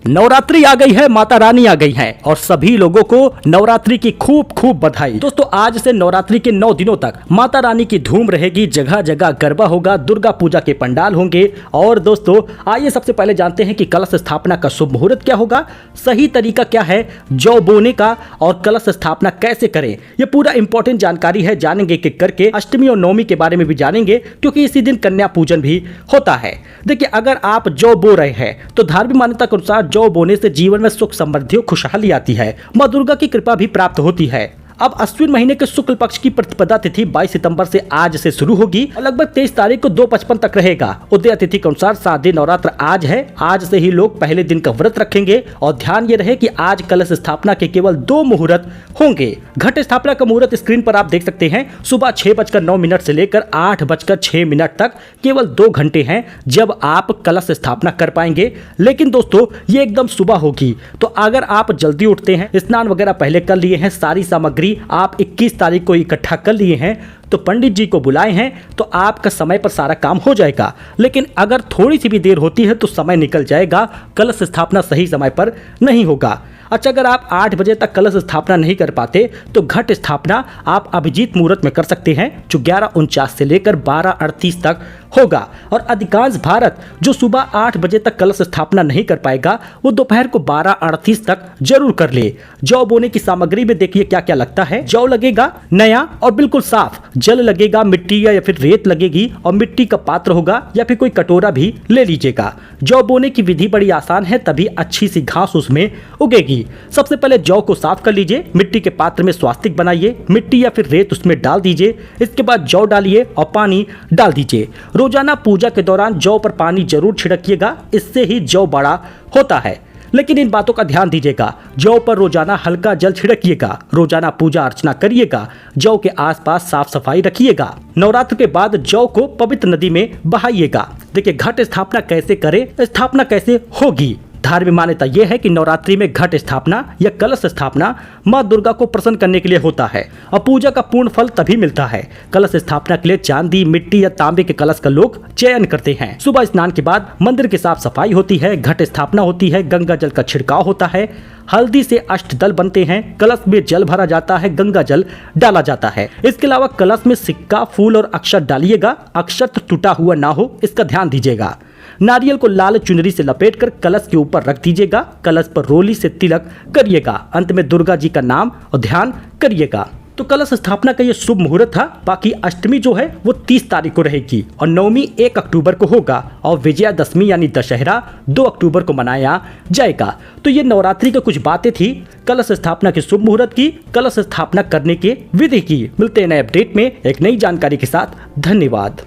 नवरात्रि आ गई है, माता रानी आ गई हैं और सभी लोगों को नवरात्रि की खूब खूब बधाई। दोस्तों आज से नवरात्रि के 9 दिनों तक माता रानी की धूम रहेगी, जगह जगह गरबा होगा, दुर्गा पूजा के पंडाल होंगे। और दोस्तों आइए सबसे पहले जानते हैं कि कलश स्थापना का शुभ मुहूर्त क्या होगा, सही तरीका क्या है जौ बोने का और कलश स्थापना कैसे करें। ये पूरा इंपॉर्टेंट जानकारी है, जानेंगे कि करके। अष्टमी और नवमी के बारे में भी जानेंगे क्योंकि इसी दिन कन्या पूजन भी होता है। देखिए अगर आप जौ बो रहे हैं तो धार्मिक मान्यता के अनुसार जौ बोने से जीवन में सुख समृद्धि और खुशहाली आती है, मां दुर्गा की कृपा भी प्राप्त होती है। अब अश्विन महीने के शुक्ल पक्ष की प्रतिपदा तिथि 22 सितंबर से आज से शुरू होगी और लगभग 23 तारीख को 2:55 तक रहेगा। उदय तिथि के अनुसार शारदीय नवरात्र आज है, आज से ही लोग पहले दिन का व्रत रखेंगे। और ध्यान ये रहे कि आज कलश स्थापना के केवल 2 मुहूर्त होंगे। घट स्थापना का मुहूर्त स्क्रीन पर आप देख सकते हैं, सुबह 6:09 से लेकर 8:06 तक केवल 2 घंटे हैं जब आप कलश स्थापना कर पाएंगे। लेकिन दोस्तों ये एकदम सुबह होगी, तो अगर आप जल्दी उठते हैं, स्नान वगैरह पहले कर लिए हैं, सारी सामग्री आप 21 तारीख को इकट्ठा कर लिए हैं, तो पंडित जी को बुलाए हैं, तो आपका समय पर सारा काम हो जाएगा। लेकिन अगर थोड़ी सी भी देर होती है तो समय निकल जाएगा, कलश स्थापना सही समय पर नहीं होगा। अच्छा अगर आप 8 बजे तक कलश स्थापना नहीं कर पाते तो घट स्थापना आप अभिजीत मुहूर्त में कर सकते हैं, जो 11:49 से लेकर 12:38 तक होगा। और अधिकांश भारत जो सुबह 8 बजे तक कलश स्थापना नहीं कर पाएगा वो दोपहर को 12:38 तक जरूर कर ले। जौ बोने की सामग्री में देखिए क्या क्या लगता है। जौ लगेगा नया और बिल्कुल साफ, जल लगेगा, मिट्टी या फिर रेत लगेगी और मिट्टी का पात्र होगा या फिर कोई कटोरा भी ले लीजिएगा। जौ बोने की विधि बड़ी आसान है, तभी अच्छी सी घास उसमें उगेगी। सबसे पहले जौ को साफ कर लीजिए, मिट्टी के पात्र में स्वास्तिक बनाइए, मिट्टी या फिर रेत उसमें डाल दीजिए। इसके बाद जौ डालिए और पानी डाल दीजिए। रोजाना पूजा के दौरान जौ पर पानी जरूर छिड़किएगा, इससे ही जौ बड़ा होता है। लेकिन इन बातों का ध्यान दीजिएगा, जौ पर रोजाना हल्का जल छिड़किएगा, रोजाना पूजा अर्चना करिएगा, जौ के आसपास साफ सफाई रखिएगा। नवरात्र के बाद जौ को पवित्र नदी में बहाइएगा। देखिए घट स्थापना कैसे करें, स्थापना कैसे होगी। धार्मिक मान्यता यह है कि नवरात्रि में घट स्थापना या कलश स्थापना मां दुर्गा को प्रसन्न करने के लिए होता है और पूजा का पूर्ण फल तभी मिलता है। कलश स्थापना के लिए चांदी, मिट्टी या तांबे के कलश का लोग चयन करते हैं। सुबह स्नान के बाद मंदिर की साफ सफाई होती है, घट स्थापना होती है, गंगा जल का छिड़काव होता है, हल्दी से अष्टदल बनते हैं, कलश में जल भरा जाता है, गंगा जल डाला जाता है। इसके अलावा कलश में सिक्का, फूल और अक्षत डालिएगा, अक्षत टूटा हुआ ना हो इसका ध्यान दीजिएगा। नारियल को लाल चुनरी से लपेटकर कलश के ऊपर रख दीजिएगा, कलश पर रोली से तिलक करिएगा, अंत में दुर्गा जी का नाम और ध्यान करिएगा। तो कलश स्थापना का ये शुभ मुहूर्त था। बाकी अष्टमी जो है वो 30 तारीख को रहेगी और नवमी 1 अक्टूबर को होगा और विजयादशमी यानी दशहरा 2 अक्टूबर को मनाया जाएगा। तो ये नवरात्रि की कुछ बातें थी, कलश स्थापना के शुभ मुहूर्त की, कलश स्थापना करने के विधि की। मिलते हैं नए अपडेट में एक नई जानकारी के साथ। धन्यवाद।